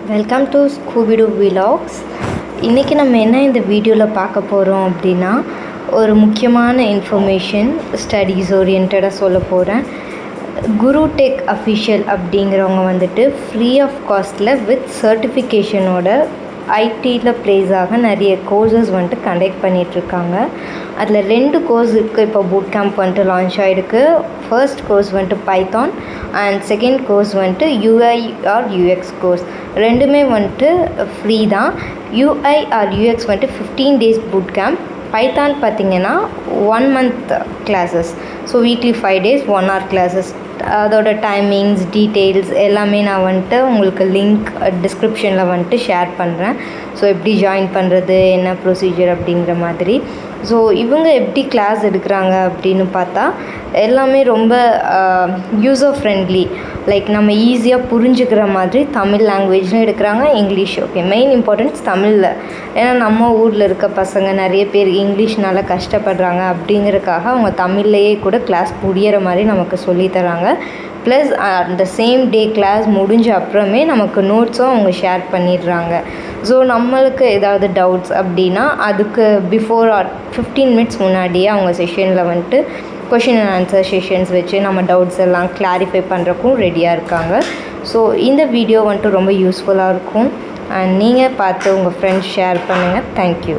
Welcome to ஸ்கூபிடூ vlogs. இன்றைக்கி நம்ம என்ன இந்த வீடியோவில் பார்க்க போகிறோம் அப்படின்னா, ஒரு முக்கியமான இன்ஃபர்மேஷன் ஸ்டடீஸ் ஓரியன்டாக சொல்ல போகிறேன். குரு டெக் அஃபிஷியல் அப்படிங்கிறவங்க வந்துட்டு ஃப்ரீ ஆஃப் காஸ்ட்டில் வித் சர்டிஃபிகேஷனோட ஐடியில் ப்ளேஸ் ஆக நிறைய கோர்சஸ் வந்துட்டு கண்டக்ட் பண்ணிகிட்ருக்காங்க. அதில் 2 கோர்ஸ் இருக்குது. இப்போ பூட் கேம்ப் வந்துட்டு லான்ச் ஆகிருக்கு. ஃபர்ஸ்ட் கோர்ஸ் வந்துட்டு பைத்தான் அண்ட் செகண்ட் கோர்ஸ் வந்துட்டு யூஐ ஆர் யூஎக்ஸ் கோர்ஸ். ரெண்டுமே வந்துட்டு ஃப்ரீ தான். யூஐ ஆர் யூஎக்ஸ் வந்துட்டு 15 days பூட் கேம்ப். பைத்தான் பார்த்திங்கன்னா 1 month classes. So weekly 5 days 1 hour classes. அதோட டைமிங்ஸ் டீட்டெயில்ஸ் எல்லாமே நான் வந்துட்டு உங்களுக்கு லிங்க் டிஸ்கிரிப்ஷனில் வந்துட்டு ஷேர் பண்ணுறேன். ஸோ எப்படி ஜாயின் பண்ணுறது, என்ன ப்ரொசீஜர் அப்படிங்கிற மாதிரி. ஸோ இவங்க எப்படி கிளாஸ் எடுக்கிறாங்க அப்படின்னு பார்த்தா, எல்லாமே ரொம்ப யூசர் ஃப்ரெண்ட்லி, லைக் நம்ம ஈஸியாக புரிஞ்சுக்கிற மாதிரி தமிழ் லாங்குவேஜில் எடுக்கிறாங்க, இங்கிலீஷ். ஓகே, மெயின் இம்பார்ட்டன்ஸ் தமிழில். ஏன்னா நம்ம ஊரில் இருக்க பசங்க நிறைய பேர் இங்கிலீஷ்னால கஷ்டப்படுறாங்க. அப்படிங்கிறதுக்காக அவங்க தமிழ்லையே கூட கிளாஸ் புரியிற மாதிரி நமக்கு சொல்லித்தராங்க. ப்ளஸ் அந்த சேம் டே கிளாஸ் முடிஞ்ச அப்புறமே நமக்கு நோட்ஸும் அவங்க ஷேர் பண்ணிடுறாங்க. ஸோ நம்மளுக்கு ஏதாவது டவுட்ஸ் அப்படின்னா அதுக்கு பிஃபோர் 15 minutes முன்னாடியே அவங்க செஷனில் வந்துட்டு கொஷின் அண்ட் ஆன்சர் செஷன்ஸ் வச்சு நம்ம டவுட்ஸ் எல்லாம் கிளாரிஃபை பண்ணுறக்கும் ரெடியாக இருக்காங்க. ஸோ இந்த வீடியோ வந்துட்டு ரொம்ப யூஸ்ஃபுல்லாக இருக்கும். அண்ட் நீங்கள் பார்த்து உங்கள் ஃப்ரெண்ட்ஸ் ஷேர் பண்ணுங்கள். தேங்க்யூ.